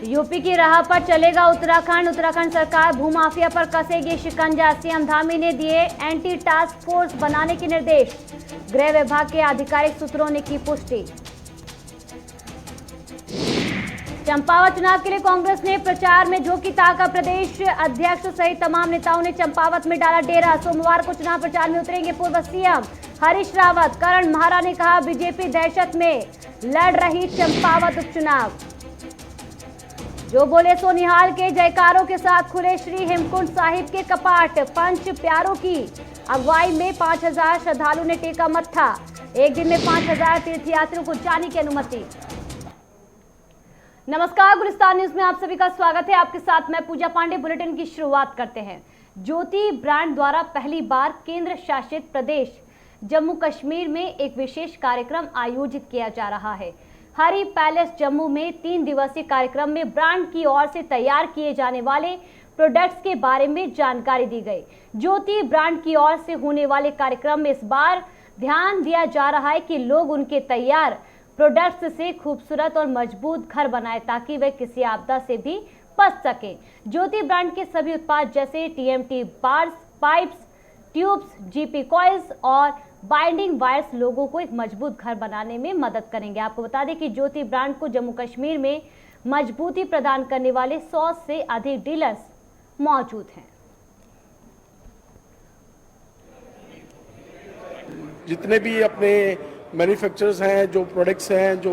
UP की राह पर चलेगा उत्तराखंड। उत्तराखंड सरकार भूमाफिया पर कसेगी शिकंजा। सीएम धामी ने दिए एंटी टास्क फोर्स बनाने के निर्देश। गृह विभाग के आधिकारिक सूत्रों ने की पुष्टि। चंपावत चुनाव के लिए कांग्रेस ने प्रचार में झोंकी ताकत। प्रदेश अध्यक्ष सहित तमाम नेताओं ने चंपावत में डाला डेरा। सोमवार को चुनाव प्रचार में उतरेंगे पूर्व सीएम हरीश रावत। करण महारा ने कहा, बीजेपी दहशत में लड़ रही चंपावत उपचुनाव। जो बोले सो निहाल के जयकारों के साथ खुले श्री हेमकुंड साहिब के कपाट। पंच प्यारों की अगुवाई में 5000 श्रद्धालु ने टेका मत्था। एक दिन में 5000 तीर्थयात्रियों को जाने की अनुमति। नमस्कार, गुलिस्तान न्यूज में आप सभी का स्वागत है। आपके साथ मैं पूजा पांडे। बुलेटिन की शुरुआत करते हैं। ज्योति ब्रांड द्वारा पहली बार केंद्र शासित प्रदेश जम्मू कश्मीर में एक विशेष कार्यक्रम आयोजित किया जा रहा है। हरी पैलेस जम्मू में 3 दिवसीय कार्यक्रम में ब्रांड की ओर से तैयार किए जाने वाले प्रोडक्ट्स के बारे में जानकारी दी गई। ज्योति ब्रांड की ओर से होने वाले कार्यक्रम में इस बार ध्यान दिया जा रहा है कि लोग उनके तैयार प्रोडक्ट्स से खूबसूरत और मजबूत घर बनाए ताकि वे किसी आपदा से भी बच सके। ज्योति ब्रांड के सभी उत्पाद जैसे TMT bars, pipes, tubes, GP coils और बाइंडिंग वायर्स लोगों को एक मजबूत घर बनाने में मदद करेंगे। आपको बता दें कि ज्योति ब्रांड को जम्मू कश्मीर में मजबूती प्रदान करने वाले 100 से अधिक डीलर्स मौजूद हैं। जितने भी अपने मैन्युफैक्चरर्स हैं, जो प्रोडक्ट्स हैं, जो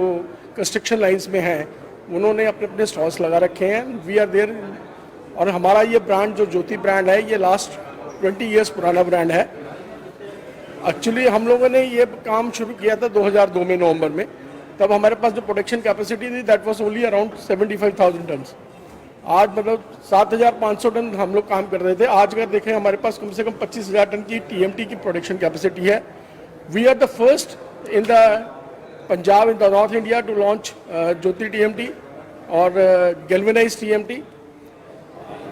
कंस्ट्रक्शन लाइंस में हैं, उन्होंने अपने अपने स्टॉल्स लगा रखे हैं। We are there. और हमारा ये ब्रांड जो ज्योति ब्रांड है, ये लास्ट 20 इयर्स पुराना ब्रांड है। एक्चुअली हम लोगों ने ये काम शुरू किया था 2002 में नवंबर में। तब हमारे पास जो प्रोडक्शन कैपेसिटी थी that was only around 75,000 ton. आज मतलब 7,500 टन हम लोग काम कर रहे थे। आज अगर देखें हमारे पास कम से कम 25,000 टन की टीएमटी की प्रोडक्शन कैपेसिटी है। We are the first in the Punjab, in the North India to launch Jyoti TMT और galvanized TMT।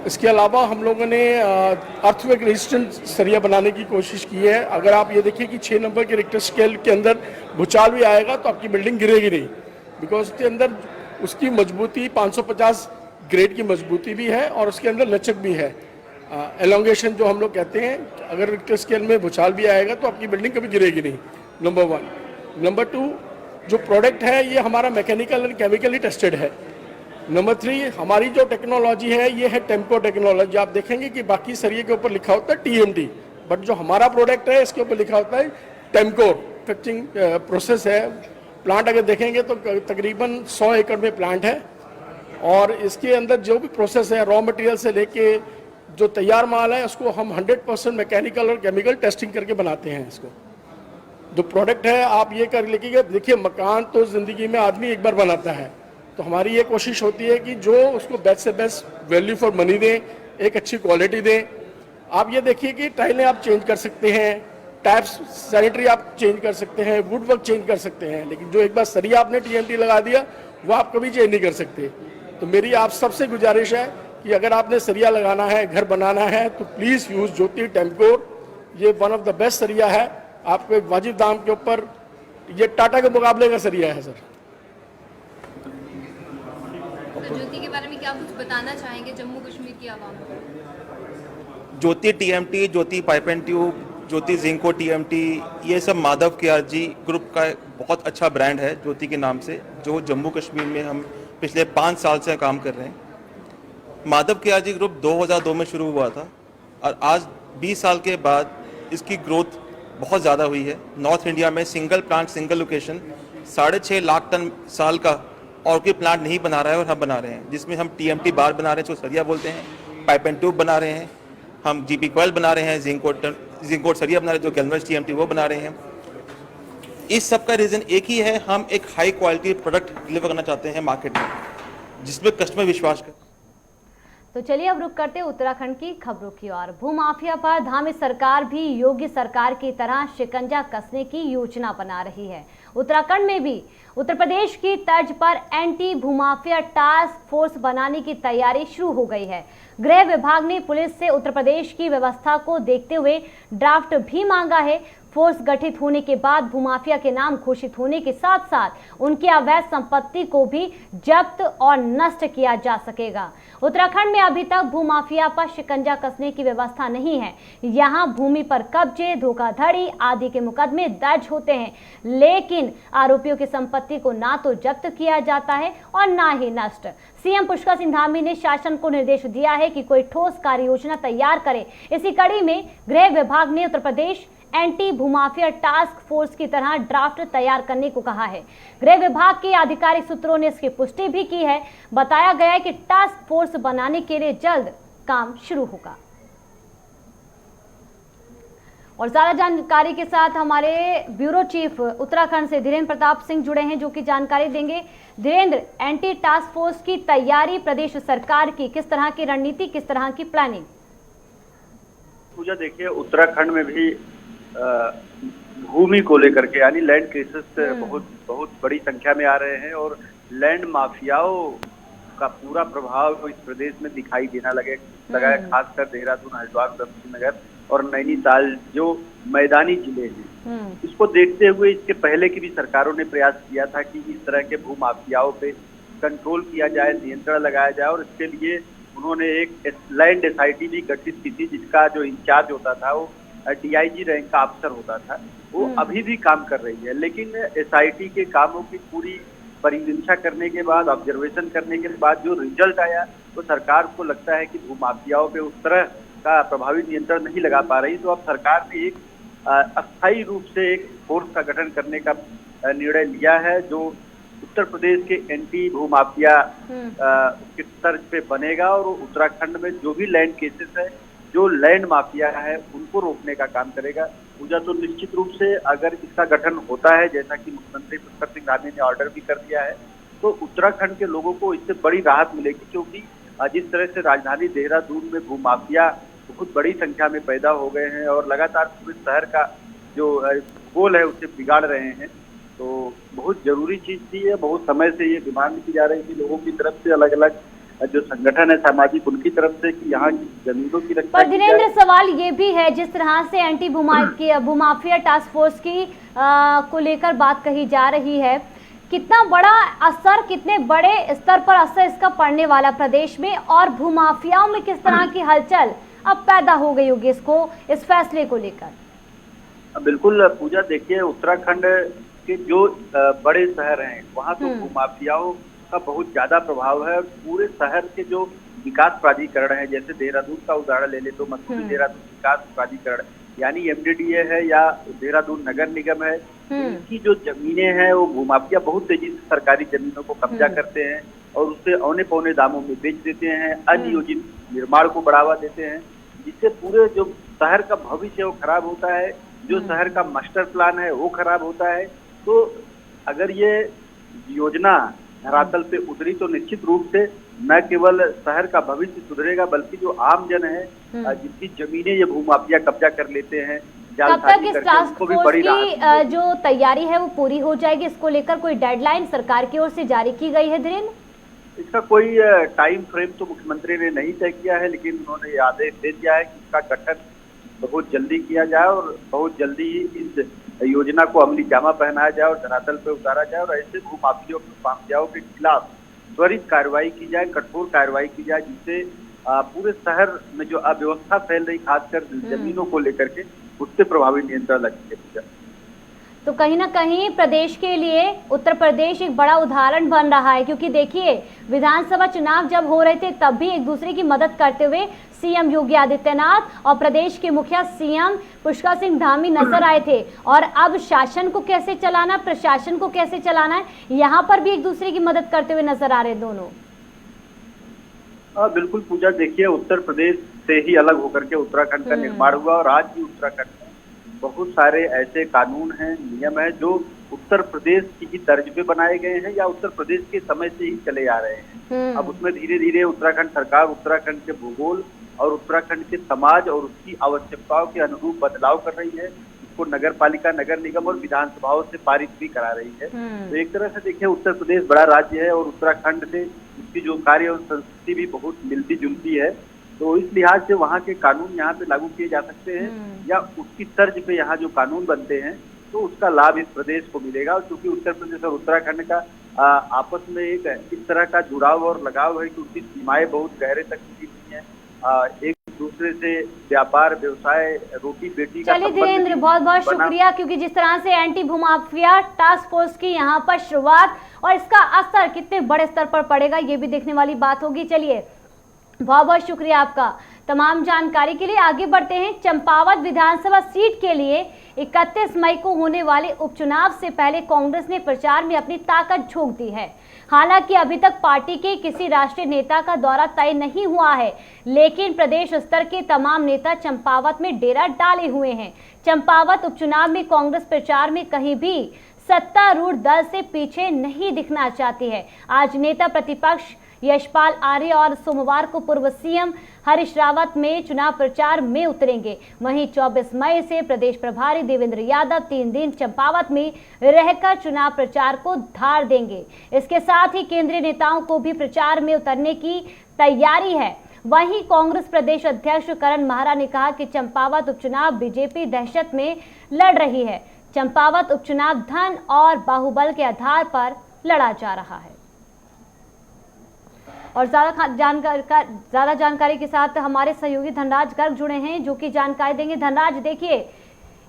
इसके अलावा हम लोगों ने अर्थक्वेक रेजिस्टेंट सरिया बनाने की कोशिश की है। अगर आप ये देखिए कि 6 नंबर के रिक्टर स्केल के अंदर भूचाल भी आएगा तो आपकी बिल्डिंग गिरेगी नहीं, बिकॉज उसके अंदर उसकी मजबूती 550 ग्रेड की मजबूती भी है और उसके अंदर लचक भी है। एलोंगेशन जो हम लोग कहते हैं, अगर रिक्टर स्केल में भूचाल भी आएगा तो आपकी बिल्डिंग कभी गिरेगी नहीं। नंबर 1। नंबर 2, जो प्रोडक्ट है ये हमारा मैकेनिकल एंड केमिकली टेस्टेड है। नंबर 3, हमारी जो टेक्नोलॉजी है ये है टेम्को टेक्नोलॉजी। आप देखेंगे कि बाकी सरिये के ऊपर लिखा होता है टीएमटी, बट जो हमारा प्रोडक्ट है इसके ऊपर लिखा होता है टेम्को। मैन्युफैक्चरिंग प्रोसेस है। प्लांट अगर देखेंगे तो तकरीबन 100 एकड़ में प्लांट है और इसके अंदर जो भी प्रोसेस है, रॉ मटेरियल से लेके जो तैयार माल है उसको हम 100% मैकेनिकल और केमिकल टेस्टिंग करके बनाते हैं। इसको जो प्रोडक्ट है आप ये कर लेके देखिए, मकान तो ज़िंदगी में आदमी एक बार बनाता है, तो हमारी ये कोशिश होती है कि जो उसको बेस्ट से बेस्ट वैल्यू फॉर मनी दें, एक अच्छी क्वालिटी दें। आप ये देखिए कि टाइलें आप चेंज कर सकते हैं, टैप्स, सैनिटरी आप चेंज कर सकते हैं, वुड वर्क चेंज कर सकते हैं, लेकिन जो एक बार सरिया आपने टीएमटी लगा दिया वो आप कभी चेंज नहीं कर सकते। तो मेरी आप सबसे गुजारिश है कि अगर आपने सरिया लगाना है, घर बनाना है, तो प्लीज़ यूज़ ज्योति टेम्कोर। ये वन ऑफ द बेस्ट सरिया है, आपको एक वाजिब दाम के ऊपर, ये टाटा के मुकाबले का सरिया है सर। तो ज्योति के बारे में क्या कुछ बताना चाहेंगे जम्मू कश्मीर की आवाम को? Jyoti TMT, Jyoti pipe and tube, Jyoti जिंको टीएमटी, ये सब माधव केआरजी ग्रुप का बहुत अच्छा ब्रांड है ज्योति के नाम से, जो जम्मू कश्मीर में हम पिछले 5 साल से काम कर रहे हैं। माधव केआरजी ग्रुप 2002 में शुरू हुआ था और आज 20 साल के बाद इसकी ग्रोथ बहुत ज़्यादा हुई है। नॉर्थ इंडिया में single plant, single location 6.5 lakh ton साल का और कोई प्लांट नहीं बना रहा है और हम बना रहे हैं, जिसमें हम टीएमटी बार बना रहे हैं, जो सरिया बोलते हैं, पाइप एंड ट्यूब बना रहे हैं, हम जीपी कॉइल बना रहे हैं, जिंकोट सरिया बना रहे हैं, जो गैल्वेनाइज्ड टीएमटी वो बना रहे हैं। इस सब का रीज़न एक ही है, हम एक हाई क्वालिटी प्रोडक्ट डिलीवर करना चाहते हैं मार्केट में, जिसमें कस्टमर विश्वास करे। तो चलिए अब रुक करते उत्तराखंड की खबरों की ओर। भूमाफिया पर धामी सरकार भी योगी सरकार की तरह शिकंजा कसने की योजना बना रही है उत्तराखंड में भी उत्तर प्रदेश की तर्ज पर एंटी भूमाफिया टास्क फोर्स बनाने की तैयारी शुरू हो गई है। गृह विभाग ने पुलिस से उत्तर प्रदेश की व्यवस्था को देखते हुए ड्राफ्ट भी मांगा है। फोर्स गठित होने के बाद भूमाफिया के नाम घोषित होने के साथ साथ उनकी अवैध संपत्ति को भी जब्त और नष्ट किया जा सकेगा। उत्तराखंड में अभी तक भूमाफिया पर शिकंजा कसने की व्यवस्था नहीं है। यहाँ भूमि पर कब्जे, धोखाधड़ी आदि के मुकदमे दर्ज होते हैं, लेकिन आरोपियों की संपत्ति को ना तो जब्त किया जाता है और ना ही नष्ट। सीएम पुष्कर सिंह धामी ने शासन को निर्देश दिया है कि कोई ठोस कार्य योजना तैयार करे। इसी कड़ी में गृह विभाग ने Uttar Pradesh anti भूमाफिया task force की तरह ड्राफ्ट तैयार करने को कहा है। गृह विभाग के आधिकारिक सूत्रों ने इसकी पुष्टि भी की है। बताया गया है कि टास्क फोर्स बनाने के लिए जल्द काम शुरू होगा। और ज्यादा जानकारी के साथ हमारे ब्यूरो चीफ उत्तराखंड से धीरेन्द्र प्रताप सिंह जुड़े हैं, जो कि जानकारी देंगे। धीरेन्द्र, एंटी टास्क फोर्स की तैयारी प्रदेश सरकार की, किस तरह की रणनीति, किस तरह की प्लानिंग? पूजा, देखिए उत्तराखंड में भी भूमि को लेकर के यानी लैंड केसेस बहुत बड़ी संख्या में आ रहे हैं और लैंड माफियाओं का पूरा प्रभाव इस प्रदेश में दिखाई देना लगा है, खासकर देहरादून, हरिद्वार, उधमसिंह नगर और नैनीताल जो मैदानी जिले हैं। इसको देखते हुए इसके पहले की भी सरकारों ने प्रयास किया था कि इस तरह के भूमाफियाओं पे कंट्रोल किया जाए, नियंत्रण लगाया जाए, और इसके लिए उन्होंने एक लैंड एसआईटी भी गठित की थी, जिसका जो इंचार्ज होता था वो डीआईजी रैंक का अफसर होता था। वो अभी भी काम कर रही है, लेकिन एसआईटी के कामों की पूरी परिवीक्षा करने के बाद, ऑब्जर्वेशन करने के बाद जो रिजल्ट आया, तो सरकार को लगता है कि भूमाफियाओं पे उस तरह का प्रभावी नियंत्रण नहीं लगा पा रही। तो अब सरकार ने एक अस्थायी रूप से एक फोर्स का गठन करने का निर्णय लिया है, जो उत्तर प्रदेश के एंटी भूमाफिया के तर्ज पे बनेगा और उत्तराखंड में जो भी लैंड केसेस है, जो लैंड माफिया है, उनको रोकने का काम करेगा। पूजा, तो निश्चित रूप से अगर इसका गठन होता है, जैसा कि मुख्यमंत्री पुष्कर सिंह धामी ने ऑर्डर भी कर दिया है, तो उत्तराखंड के लोगों को इससे बड़ी राहत मिलेगी, क्योंकि जिस तरह से राजधानी देहरादून में भूमाफिया बहुत बड़ी संख्या में पैदा हो गए हैं और लगातार पूरे शहर का जो गोल है उसे बिगाड़ रहे हैं, तो बहुत जरूरी चीज थी। है बहुत समय से ये डिमांड की जा रही थी लोगों की तरफ से, अलग अलग जो संगठन है सामाजिक, उनकी तरफ से, कि यहाँ की जमीनों की रक्षा। पर धीरेन्द्र, सवाल ये भी है, जिस तरह से एंटी भूमाफिया टास्क फोर्स की को लेकर बात कही जा रही है, कितना बड़ा असर, कितने बड़े स्तर पर असर इसका पड़ने वाला प्रदेश में, और भूमाफियाओं में किस तरह की हलचल अब पैदा हो गई होगी इस फैसले को लेकर? बिल्कुल पूजा, देखिए उत्तराखंड के जो बड़े शहर हैं वहाँ तो भूमाफियाओं का बहुत ज्यादा प्रभाव है। पूरे शहर के जो विकास प्राधिकरण है, जैसे देहरादून का उदाहरण ले ले तो मसूरी देहरादून विकास प्राधिकरण यानी एमडीडीए है, या देहरादून नगर निगम है, इनकी जो जमीनें हैं वो भूमाफिया बहुत तेजी से सरकारी जमीनों को कब्जा करते हैं और उससे औने पौने दामों में बेच देते हैं, अनियोजित निर्माण को बढ़ावा देते हैं, जिससे पूरे जो शहर का भविष्य वो खराब होता है, जो शहर का मास्टर प्लान है वो खराब होता है। तो अगर ये योजना धरातल पे उतरी तो निश्चित रूप से न केवल शहर का भविष्य सुधरेगा, बल्कि जो आम जन है जिनकी जमीनें ये भूमाफिया कब्जा कर लेते हैं, कब तक इस टास्क फोर्स की जो तैयारी है वो पूरी हो जाएगी? इसको लेकर कोई डेडलाइन सरकार की ओर से जारी की गई है धीरेन्द्र? इसका कोई टाइम फ्रेम तो मुख्यमंत्री ने नहीं तय किया है, लेकिन उन्होंने आदेश दे दिया है कि इसका गठन बहुत जल्दी किया जाए और बहुत जल्दी ही इस योजना को अमली जामा पहनाया जाए और धरातल पे उतारा जाए, और ऐसे भूमाफियाओं के खिलाफ त्वरित कार्रवाई की जाए, कठोर कार्रवाई की जाए, जिससे पूरे शहर में जो अव्यवस्था फैल रही, खासकर जमीनों को लेकर के, उससे प्रभावी नियंत्रण लग सके। तो कहीं ना कहीं प्रदेश के लिए उत्तर प्रदेश एक बड़ा उदाहरण बन रहा है, क्योंकि देखिए विधानसभा चुनाव जब हो रहे थे तब भी एक दूसरे की मदद करते हुए सीएम योगी आदित्यनाथ और प्रदेश के मुखिया सीएम पुष्कर सिंह धामी नजर आए थे, और अब शासन को कैसे चलाना, प्रशासन को कैसे चलाना है, यहाँ पर भी एक दूसरे की मदद करते हुए नजर आ रहे दोनों। बिल्कुल पूजा, देखिए उत्तर प्रदेश से ही अलग होकर के उत्तराखंड का निर्माण हुआ, और आज भी उत्तराखंड में बहुत सारे ऐसे कानून हैं, नियम हैं जो उत्तर प्रदेश की ही तर्ज पे बनाए गए हैं या उत्तर प्रदेश के समय से ही चले आ रहे हैं। अब उसमें धीरे धीरे उत्तराखंड सरकार उत्तराखंड के भूगोल और उत्तराखंड के समाज और उसकी आवश्यकताओं के अनुरूप बदलाव कर रही है। उसको नगर पालिका, नगर निगम और विधानसभाओं से पारित भी करा रही है। तो एक तरह से देखिए उत्तर प्रदेश बड़ा राज्य है और उत्तराखंड से उसकी जो कार्य और संस्कृति भी बहुत मिलती जुलती है। तो इस लिहाज से वहाँ के कानून यहाँ पे लागू किए जा सकते हैं या उसकी तर्ज पे यहाँ जो कानून बनते हैं तो उसका लाभ इस प्रदेश को मिलेगा। और क्योंकि उत्तर प्रदेश और उत्तराखंड का आपस में एक इस तरह का जुड़ाव और लगाव है कि उसकी सीमाएं बहुत गहरे तक जुड़ी हुई हैं। एक दूसरे से व्यापार, व्यवसाय, रोटी बेटी का चलिए धीरेन्द्र, बहुत बहुत शुक्रिया, क्योंकि जिस तरह से एंटी भूमाफिया टास्क फोर्स की यहाँ पर शुरुआत और इसका असर कितने बड़े स्तर पर पड़ेगा ये भी देखने वाली बात होगी। चलिए बहुत बहुत शुक्रिया आपका तमाम जानकारी के लिए। आगे बढ़ते हैं। चंपावत विधानसभा सीट के लिए 31 मई को होने वाले उपचुनाव से पहले कांग्रेस ने प्रचार में अपनी ताकत झोंक दी है। हालांकि अभी तक पार्टी के किसी राष्ट्रीय नेता का दौरा तय नहीं हुआ है, लेकिन प्रदेश स्तर के तमाम नेता चंपावत में डेरा डाले हुए हैं। चंपावत उपचुनाव में कांग्रेस प्रचार में कहीं भी सत्तारूढ़ दल से पीछे नहीं दिखना चाहती है। आज नेता प्रतिपक्ष यशपाल आर्य और सोमवार को पूर्व सीएम हरीश रावत में चुनाव प्रचार में उतरेंगे। वहीं 24 मई से प्रदेश प्रभारी देवेंद्र यादव 3 दिन चंपावत में रहकर चुनाव प्रचार को धार देंगे। इसके साथ ही केंद्रीय नेताओं को भी प्रचार में उतरने की तैयारी है। वहीं कांग्रेस प्रदेश अध्यक्ष करण माहरा ने कहा कि चंपावत उपचुनाव बीजेपी दहशत में लड़ रही है। चंपावत उपचुनाव धन और बाहुबल के आधार पर लड़ा जा रहा है। और ज्यादा जानकारी के साथ हमारे सहयोगी धनराज गर्ग जुड़े हैं जो कि जानकारी देंगे। धनराज, देखिए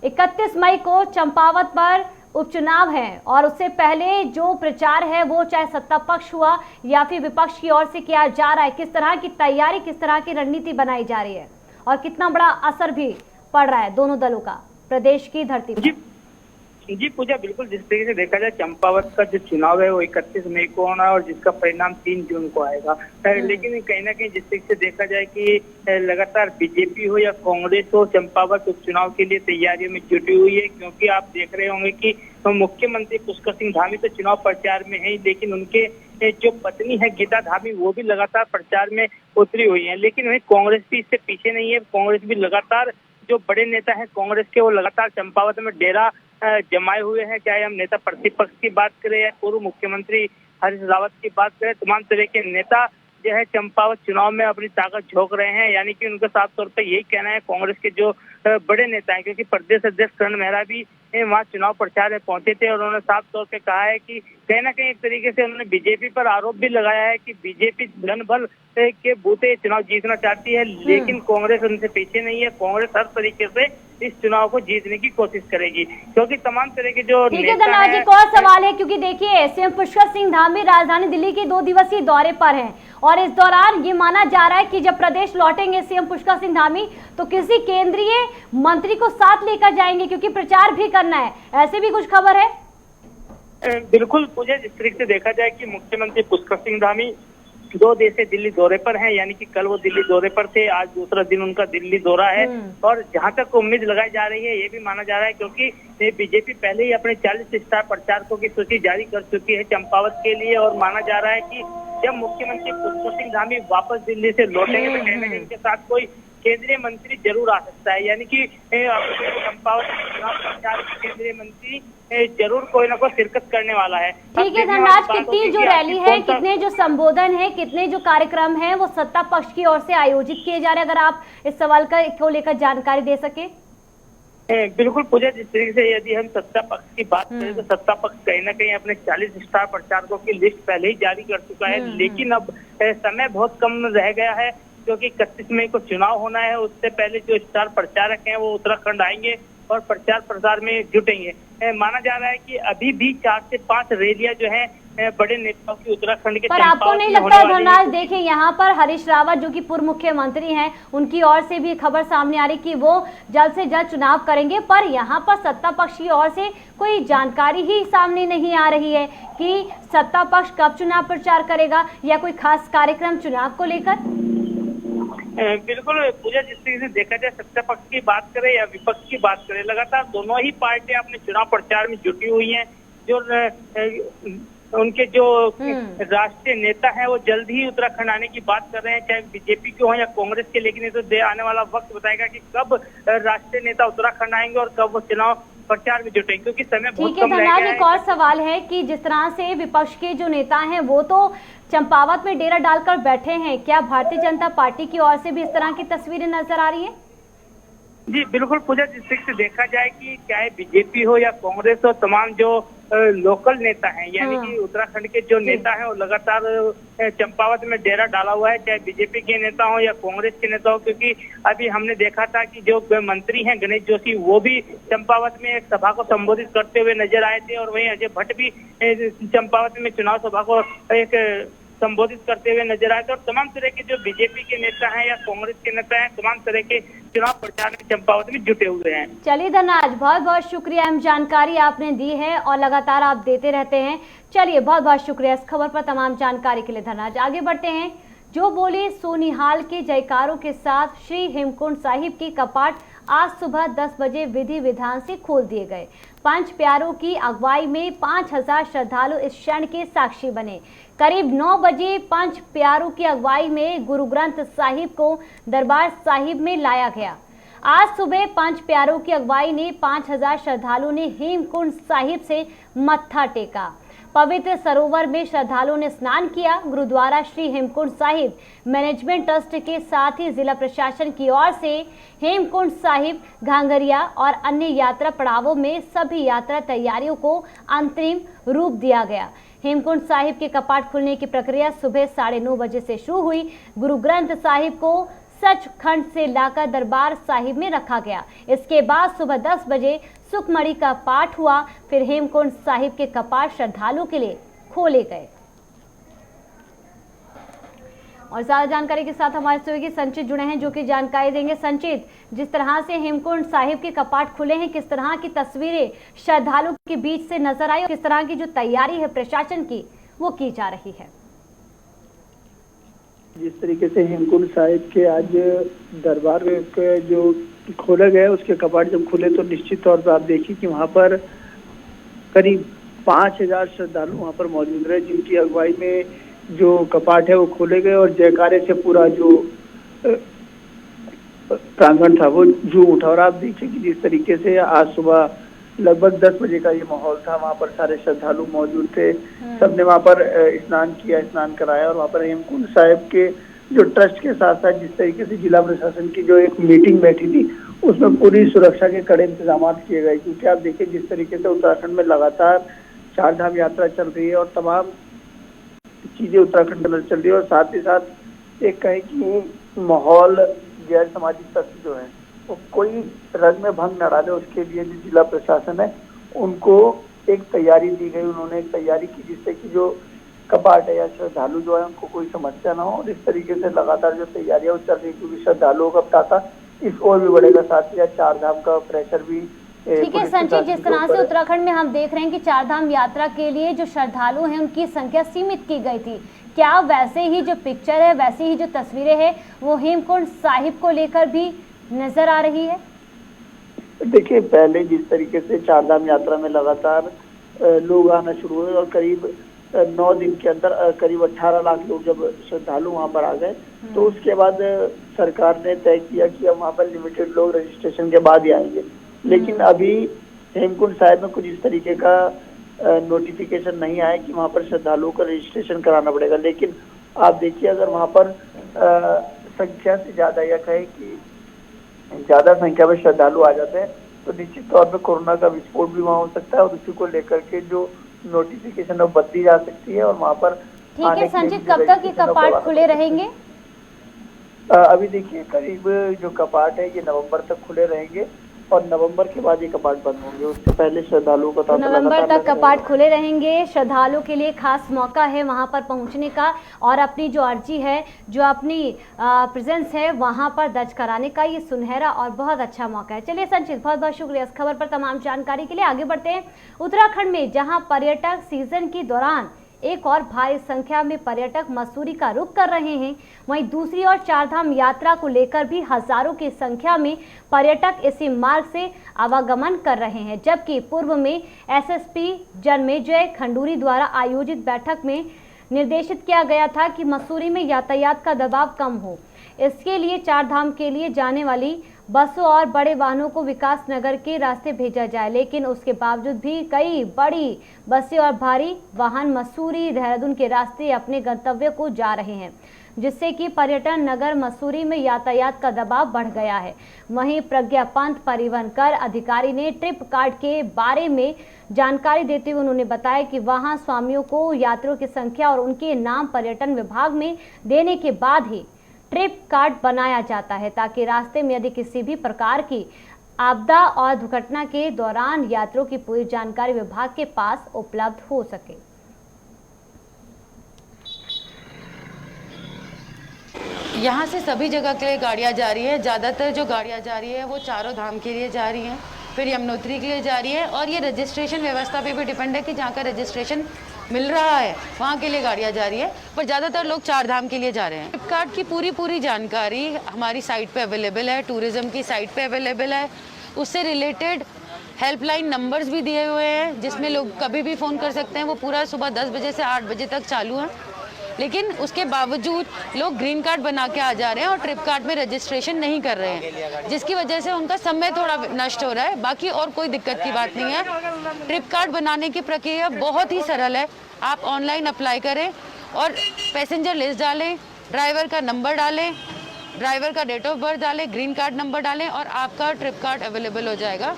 31 मई को चंपावत पर उपचुनाव है और उससे पहले जो प्रचार है वो चाहे सत्ता पक्ष हुआ या फिर विपक्ष की ओर से किया जा रहा है, किस तरह की तैयारी, किस तरह की रणनीति बनाई जा रही है और कितना बड़ा असर भी पड़ रहा है दोनों दलों का प्रदेश की धरती पर? जी पूजा, बिल्कुल जिस तरीके से देखा जाए चंपावत का जो चुनाव है वो 31 मई को होना है और जिसका परिणाम 3 जून को आएगा। लेकिन कहीं ना कहीं जिस तरीके से देखा जाए कि लगातार बीजेपी हो या कांग्रेस हो, चंपावत उपचुनाव के लिए तैयारियों में जुटी हुई है। क्योंकि आप देख रहे होंगे कि मुख्यमंत्री पुष्कर सिंह धामी तो चुनाव प्रचार में है, लेकिन उनके जो पत्नी है गीता धामी वो भी लगातार प्रचार में उतरी हुई है। लेकिन वही कांग्रेस भी इससे पीछे नहीं है। कांग्रेस भी लगातार, जो बड़े नेता है कांग्रेस के, वो लगातार चंपावत में डेरा जमाए हुए हैं। चाहे हम नेता प्रतिपक्ष की बात करें या पूर्व मुख्यमंत्री हरीश रावत की बात करें, तमाम तरह के नेता जो है चंपावत चुनाव में अपनी ताकत झोंक रहे हैं। यानी कि उनका साफ तौर पर यही कहना है कांग्रेस के जो बड़े नेता हैं, क्योंकि प्रदेश अध्यक्ष करण मेहरा भी वहाँ चुनाव प्रचार में पहुंचे थे और उन्होंने साफ तौर पे कहा है कि कहीं ना कहीं एक तरीके से उन्होंने बीजेपी पर आरोप भी लगाया है कि बीजेपी धन बल के बूते चुनाव जीतना चाहती है, लेकिन कांग्रेस उनसे पीछे नहीं है। कांग्रेस हर तरीके से इस चुनाव को जीतने की कोशिश करेगी, क्योंकि तमाम तरह के जो ठीक है धनराज, एक और सवाल है, क्योंकि देखिए सीएम पुष्कर सिंह धामी राजधानी दिल्ली के 2 दिवसीय दौरे पर हैं और इस दौरान ये माना जा रहा है कि जब प्रदेश लौटेंगे सीएम पुष्कर सिंह धामी तो किसी केंद्रीय मंत्री को साथ लेकर जाएंगे, क्योंकि प्रचार भी करना है, ऐसे भी कुछ खबर है? बिल्कुल पूजा, जिस तरीके से देखा जाए कि मुख्यमंत्री पुष्कर सिंह धामी 2 दिवसीय दिल्ली दौरे पर हैं। यानी कि कल वो दिल्ली दौरे पर थे, आज दूसरा दिन उनका दिल्ली दौरा है। और जहां तक उम्मीद लगाई जा रही है, ये भी माना जा रहा है क्योंकि बीजेपी पहले ही अपने 40 स्टार प्रचारकों की सूची जारी कर चुकी है चंपावत के लिए। और माना जा रहा है कि जब मुख्यमंत्री पुष्कर सिंह धामी वापस दिल्ली से लौटेंगे तो कहीं ना कहीं उनके साथ कोई केंद्रीय मंत्री जरूर आ सकता है। यानी कि चंपावत चुनाव प्रचार केंद्रीय मंत्री जरूर कोई ना कोई शिरकत करने वाला है। ठीक है धनराज, कितनी जो रैली है, कितने जो संबोधन है, कितने जो कार्यक्रम है वो सत्ता पक्ष की ओर से आयोजित किए जा रहे हैं, अगर आप इस सवाल को लेकर जानकारी दे सके? बिल्कुल पूजा, जिस तरीके से यदि हम सत्ता पक्ष की बात करें तो सत्ता पक्ष कहीं ना कहीं अपने 40 स्टार प्रचारकों की लिस्ट पहले ही जारी कर चुका है। लेकिन अब समय बहुत कम रह गया है, क्योंकि 31 मई को चुनाव होना है। उससे पहले जो स्टार प्रचारक हैं वो उत्तराखंड आएंगे और प्रचार प्रसार में जुटेंगे। माना जा रहा है कि अभी भी 4 से 5 रैलियां जो हैं बड़े नेताओं की उत्तराखंड के, पर आपको नहीं लगता है धनराज, देखिए यहाँ पर हरीश रावत जो कि पूर्व मुख्यमंत्री हैं, उनकी ओर से भी खबर सामने आ रही कि वो जल्द से जल्द चुनाव करेंगे, पर यहाँ पर सत्ता पक्ष की ओर से कोई जानकारी ही सामने नहीं आ रही है कि सत्ता पक्ष कब चुनाव प्रचार करेगा या कोई खास कार्यक्रम चुनाव को लेकर? बिल्कुल पूजा, जिस तरीके से देखा जाए सत्ता पक्ष की बात करें या विपक्ष की बात करें, लगातार दोनों ही पार्टियां अपने चुनाव प्रचार में जुटी हुई हैं। जो उनके जो राष्ट्रीय नेता हैं वो जल्द ही उत्तराखंड आने की बात कर रहे हैं, चाहे बीजेपी के हो या कांग्रेस के। लेकिन ये तो आने वाला वक्त बताएगा कि कब राष्ट्रीय नेता उत्तराखंड आएंगे और कब वो चुनाव प्रचार में जुटेंगे, क्योंकि समय बहुत कम रह गया है। एक और सवाल है कि जिस तरह से विपक्ष के जो नेता हैं वो तो चंपावत में डेरा डालकर बैठे हैं, क्या भारतीय जनता पार्टी की ओर से भी इस तरह की तस्वीरें नजर आ रही है? जी बिल्कुल पूजा, जिस तरीके से देखा जाए कि चाहे बीजेपी हो या कांग्रेस हो, तमाम जो लोकल नेता हैं यानी कि उत्तराखंड के जो नेता हैं वो लगातार चंपावत में डेरा डाला हुआ है, चाहे बीजेपी के नेता हो या कांग्रेस के नेता हो। क्योंकि अभी हमने देखा था कि जो मंत्री हैं गणेश जोशी वो भी चंपावत में एक सभा को संबोधित करते हुए नजर आए थे, और वहीं अजय भट्ट भी चंपावत में चुनाव सभा को एक संबोधित करते हुए नजर आए थे। और तमाम तरह के जो बीजेपी के नेता हैं या कांग्रेस के नेता हैं, तमाम तरह के चुनाव प्रचार में चंपावत में जुटे हुए हैं। चलिए धनराज, बहुत बहुत शुक्रिया, अहम जानकारी आपने दी है और लगातार आप देते रहते हैं। चलिए बहुत बहुत शुक्रिया इस खबर पर तमाम जानकारी के लिए धनराज। आगे बढ़ते हैं। जो बोले सोनिहाल के जयकारों के साथ श्री हेमकुंड साहिब की कपाट आज सुबह 10 बजे विधि विधान से खोल दिए गए। पंच प्यारों की अगुवाई में 5000 श्रद्धालु इस क्षण के साक्षी बने। करीब 9 बजे पंच प्यारों की अगुवाई में गुरु ग्रंथ साहिब को दरबार साहिब में लाया गया। आज सुबह पंच प्यारों की अगुवाई ने 5000 श्रद्धालुओं ने हेमकुंड साहिब से मत्था टेका। पवित्र सरोवर में श्रद्धालुओं ने स्नान किया। गुरुद्वारा श्री हेमकुंड साहिब मैनेजमेंट ट्रस्ट के साथ ही जिला प्रशासन की ओर से हेमकुंड साहिब, घांगरिया और अन्य यात्रा पड़ावों में सभी यात्रा तैयारियों को अंतरिम रूप दिया गया। हेमकुंड साहिब के कपाट खुलने की प्रक्रिया सुबह 9:30 बजे से शुरू हुई। गुरु ग्रंथ साहिब को सचखंड से लाकर दरबार साहिब में रखा गया। इसके बाद सुबह 10 बजे सुखमणि का पाठ हुआ। फिर हेमकुंड साहिब के कपाट श्रद्धालुओं के लिए खोले गए। और ज्यादा जानकारी के साथ हमारे सहयोगी संचित जुड़े हैं जो कि जानकारी देंगे। संचित, जिस तरह से हेमकुंड साहिब के कपाट खुले हैं, किस तरह की तस्वीरें श्रद्धालुओं के बीच से नजर आई और किस तरह की जो तैयारी है प्रशासन की वो की जा रही है? जिस तरीके से हेमकुंड साहिब के आज दरबार के जो खोले गए उसके कपाट जब खुले तो निश्चित तौर पर आप देखिए कि वहाँ पर करीब 5000 श्रद्धालु वहाँ पर मौजूद रहे, जिनकी अगुवाई में जो कपाट है वो खोले गए और जयकारे से पूरा जो प्रांगण था वो झूम उठा। और आप देखिए कि जिस तरीके से आज सुबह लगभग 10 बजे का ये माहौल था, वहाँ पर सारे श्रद्धालु मौजूद थे, सबने वहाँ पर स्नान किया, स्नान कराया। और वहाँ पर हेमकुंड साहिब के जो ट्रस्ट के साथ साथ जिस तरीके से जिला प्रशासन की जो एक मीटिंग बैठी थी उसमें पूरी सुरक्षा के कड़े इंतजाम किए गए। क्योंकि आप देखिए जिस तरीके से उत्तराखंड में लगातार 4 धाम यात्रा चल रही है और तमाम चीजें उत्तराखंड में चल रही है, और साथ ही साथ एक कहें कि माहौल गैर सामाजिक तत्व जो है वो कोई रंग में भंग न डाले, उसके लिए जो जिला प्रशासन है उनको एक तैयारी दी गई। उन्होंने एक तैयारी की जिससे कि जो कपाट है या श्रद्धालु जो है उनको कोई समस्या ना हो। और इस तरीके से लगातार जो तैयारियां चल रही, क्योंकि श्रद्धालुओं का ताका इस और भी बढ़ेगा, साथ ही 4 धाम का प्रेशर भी। ठीक है संचित, जिस तरह से उत्तराखंड में हम देख रहे हैं कि 4 धाम यात्रा के लिए जो श्रद्धालु हैं उनकी संख्या सीमित की गई थी, क्या वैसे ही जो पिक्चर है, वैसे ही जो तस्वीरें हैं वो हेमकुंड साहिब को लेकर भी नजर आ रही है? देखिए पहले जिस तरीके से 4 धाम यात्रा में लगातार लोग आना शुरू हुए और करीब 9 दिन के अंदर करीब 18 लाख लोग जब श्रद्धालु वहाँ पर आ गए, तो उसके बाद सरकार ने तय किया कि अब वहाँ पर लिमिटेड लोग रजिस्ट्रेशन के बाद ही आएंगे। लेकिन अभी हेमकुंड साहिब में कुछ इस तरीके का नोटिफिकेशन नहीं आया कि वहाँ पर श्रद्धालुओं का रजिस्ट्रेशन कराना पड़ेगा। लेकिन आप देखिए अगर वहाँ पर संख्या से ज्यादा या कहें कि ज्यादा संख्या में श्रद्धालु आ जाते हैं तो निश्चित तौर पर कोरोना का विस्फोट भी वहाँ हो सकता है और उसी को लेकर के जो नोटिफिकेशन है बदली जा सकती है। और वहाँ पर ठीक है संचित, कब तक ये कपाट खुले रहेंगे? अभी देखिए करीब जो कपाट है ये नवंबर तक खुले रहेंगे और नवंबर के बाद ये कपाट बंद होंगे। उससे पहले श्रद्धालुओं को नवंबर तक कपाट खुले रहेंगे। श्रद्धालुओं के लिए खास मौका है वहां पर पहुंचने का और अपनी जो अर्जी है, जो अपनी प्रेजेंस है वहां पर दर्ज कराने का, ये सुनहरा और बहुत अच्छा मौका है। चलिए संचित, बहुत बहुत शुक्रिया इस खबर पर तमाम जानकारी के लिए। आगे बढ़ते हैं। उत्तराखंड में जहाँ पर्यटक सीजन के दौरान एक और भारी संख्या में पर्यटक मसूरी का रुख कर रहे हैं, वहीं दूसरी ओर 4 धाम यात्रा को लेकर भी हजारों की संख्या में पर्यटक इसी मार्ग से आवागमन कर रहे हैं, जबकि पूर्व में एसएसपी जन्मेजय खंडूरी द्वारा आयोजित बैठक में निर्देशित किया गया था कि मसूरी में यातायात का दबाव कम हो। इसके लिए चारधाम के लिए जाने वाली बसों और बड़े वाहनों को विकास नगर के रास्ते भेजा जाए, लेकिन उसके बावजूद भी कई बड़ी बसें और भारी वाहन मसूरी देहरादून के रास्ते अपने गंतव्य को जा रहे हैं, जिससे कि पर्यटन नगर मसूरी में यातायात का दबाव बढ़ गया है। वहीं प्रज्ञा पंत परिवहन कर अधिकारी ने ट्रिप कार्ड के बारे में जानकारी देते हुए उन्होंने बताया कि वहां स्वामियों को यात्रियों की संख्या और उनके नाम पर्यटन विभाग में देने के बाद ही ट्रिप कार्ड बनाया जाता है, ताकि रास्ते में यदि किसी भी प्रकार की आपदा और दुर्घटना के दौरान यात्रियों की पूरी जानकारी विभाग के पास उपलब्ध हो सके। यहाँ से सभी जगह के लिए गाड़ियाँ जा रही है। ज़्यादातर जो गाड़ियाँ जा रही है वो चारों धाम के लिए जा रही हैं, फिर यमुनोत्री के लिए जा रही है, और ये रजिस्ट्रेशन व्यवस्था पे भी डिपेंड है कि जहाँ का रजिस्ट्रेशन मिल रहा है वहाँ के लिए गाड़ियाँ जा रही है, पर ज़्यादातर लोग चार धाम के लिए जा रहे हैं। फ्लिपकार्ट की पूरी जानकारी हमारी साइट पे अवेलेबल है, टूरिज्म की साइट पे अवेलेबल है। उससे रिलेटेड हेल्पलाइन नंबर्स भी दिए हुए हैं, जिसमें लोग कभी भी फ़ोन कर सकते हैं। वो पूरा सुबह 10 बजे से 8 बजे तक चालू है, लेकिन उसके बावजूद लोग ग्रीन कार्ड बना के आ जा रहे हैं और ट्रिप कार्ड में रजिस्ट्रेशन नहीं कर रहे हैं, जिसकी वजह से उनका समय थोड़ा नष्ट हो रहा है। बाकी और कोई दिक्कत की बात नहीं है। ट्रिप कार्ड बनाने की प्रक्रिया बहुत ही सरल है। आप ऑनलाइन अप्लाई करें और पैसेंजर लिस्ट डालें, ड्राइवर का नंबर डालें, ड्राइवर का डेट ऑफ बर्थ डालें, ग्रीन कार्ड नंबर डालें और आपका ट्रिप कार्ड अवेलेबल हो जाएगा।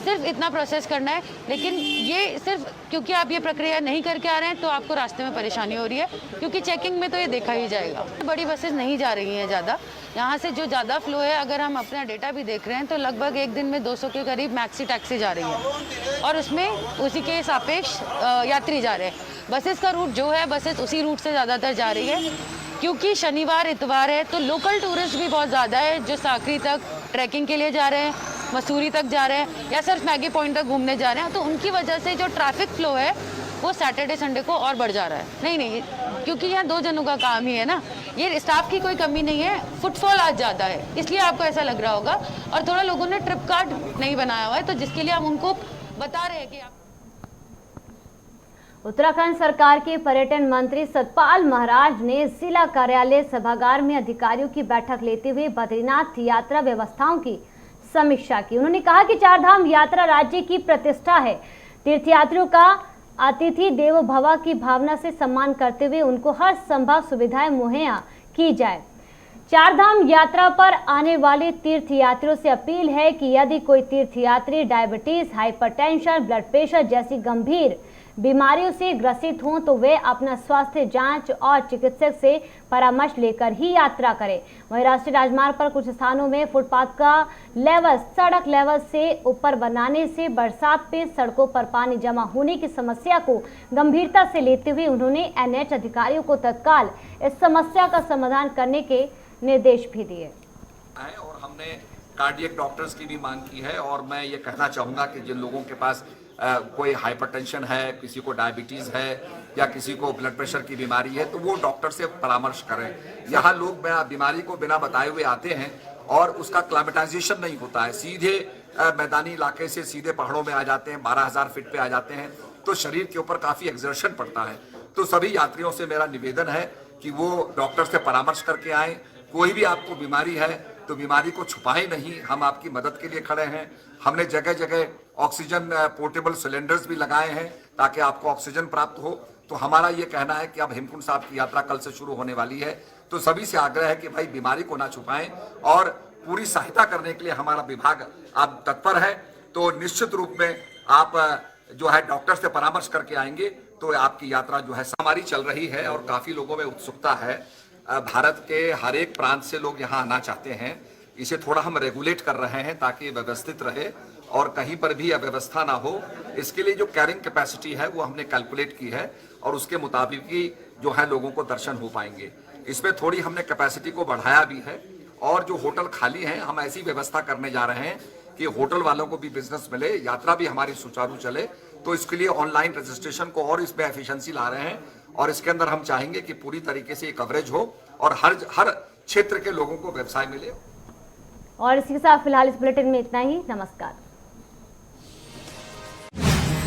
सिर्फ इतना प्रोसेस करना है, लेकिन ये सिर्फ क्योंकि आप ये प्रक्रिया नहीं करके आ रहे हैं तो आपको रास्ते में परेशानी हो रही है, क्योंकि चेकिंग में तो ये देखा ही जाएगा। बड़ी बसेस नहीं जा रही हैं ज़्यादा। यहाँ से जो ज़्यादा फ्लो है, अगर हम अपना डेटा भी देख रहे हैं तो लगभग एक दिन में 200 के करीब मैक्सी टैक्सी जा रही है, और उसमें उसी के सापेक्ष यात्री जा रहे हैं। बसेस का रूट जो है, बसेस उसी रूट से ज़्यादातर जा रही है, क्योंकि शनिवार इतवार है तो लोकल टूरिस्ट भी बहुत ज़्यादा है, जो साकरी तक ट्रैकिंग के लिए जा रहे हैं, मसूरी तक जा रहे हैं, या सिर्फ मैगी पॉइंट तक घूमने जा रहे हैं। तो उनकी वजह से जो ट्रैफिक फ्लो है वो सैटरडे संडे को और बढ़ जा रहा है। नहीं, क्योंकि यहाँ 2 जनों का काम ही है ना, ये स्टाफ की कोई कमी नहीं है, फुटफॉल आज ज़्यादा है, इसलिए आपको ऐसा लग रहा होगा। और थोड़ा लोगों ने ट्रिप कार्ड नहीं बनाया हुआ है, तो जिसके लिए हम उनको बता रहे हैं कि आप। उत्तराखंड सरकार के पर्यटन मंत्री सतपाल महाराज ने जिला कार्यालय सभागार में अधिकारियों की बैठक लेते हुए बद्रीनाथ यात्रा व्यवस्थाओं की समीक्षा की। उन्होंने कहा कि चारधाम यात्रा राज्य की प्रतिष्ठा है। तीर्थयात्रियों का अतिथि देवो भव की भावना से सम्मान करते हुए उनको हर संभव सुविधाएं मुहैया की जाए। चारधाम यात्रा पर आने वाले तीर्थयात्रियों से अपील है कि यदि कोई तीर्थयात्री डायबिटीज, हाइपरटेंशन, ब्लड प्रेशर जैसी गंभीर बीमारियों से ग्रसित हों तो वे अपना स्वास्थ्य जांच और चिकित्सक से परामर्श लेकर ही यात्रा करें। वहीं राष्ट्रीय राजमार्ग पर कुछ स्थानों में फुटपाथ का लेवल सड़क लेवल से ऊपर बनाने से बरसात में सड़कों पर पानी जमा होने की समस्या को गंभीरता से लेते हुए उन्होंने एनएच अधिकारियों को तत्काल इस समस्या का समाधान करने के निर्देश भी दिए। और हमने कार्डियक डॉक्टर्स की भी मांग की है, और मैं ये कहना चाहूँगा कि जिन लोगों के पास कोई हाइपरटेंशन है, किसी को डायबिटीज़ है या किसी को ब्लड प्रेशर की बीमारी है, तो वो डॉक्टर से परामर्श करें। यहाँ लोग बीमारी को बिना बताए हुए आते हैं और उसका क्लाइमेटाइजेशन नहीं होता है, सीधे मैदानी इलाके से सीधे पहाड़ों में आ जाते हैं, 12,000 फीट पे आ जाते हैं, तो शरीर के ऊपर काफ़ी एक्सर्शन पड़ता है। तो सभी यात्रियों से मेरा निवेदन है कि वो डॉक्टर से परामर्श करके आएँ। कोई भी आपको बीमारी है तो बीमारी को छुपाएं नहीं, हम आपकी मदद के लिए खड़े हैं। हमने जगह जगह ऑक्सीजन पोर्टेबल सिलेंडर्स भी लगाए हैं ताकि आपको ऑक्सीजन प्राप्त हो। तो हमारा ये कहना है कि अब हेमकुंड साहब की यात्रा कल से शुरू होने वाली है, तो सभी से आग्रह है कि भाई बीमारी को ना छुपाएं और पूरी सहायता करने के लिए हमारा विभाग आप तत्पर है। तो निश्चित रूप में आप जो है डॉक्टर से परामर्श करके आएंगे तो आपकी यात्रा जो है हमारी चल रही है और काफ़ी लोगों में उत्सुकता है। भारत के हर एक प्रांत से लोग यहाँ आना चाहते हैं। इसे थोड़ा हम रेगुलेट कर रहे हैं ताकि व्यवस्थित रहे और कहीं पर भी अव्यवस्था ना हो। इसके लिए जो कैरिंग कैपेसिटी है वो हमने कैलकुलेट की है और उसके मुताबिक ही जो है लोगों को दर्शन हो पाएंगे। इसमें थोड़ी हमने कैपेसिटी को बढ़ाया भी है और जो होटल खाली हैं हम ऐसी व्यवस्था करने जा रहे हैं कि होटल वालों को भी बिजनेस मिले, यात्रा भी हमारी सुचारू चले। तो इसके लिए ऑनलाइन रजिस्ट्रेशन को और इसमें एफिशिएंसी ला रहे हैं और इसके अंदर हम चाहेंगे कि पूरी तरीके से कवरेज हो और हर क्षेत्र के लोगों को व्यवसाय मिले। और इसके साथ फिलहाल इस बुलेटिन में इतना ही। नमस्कार।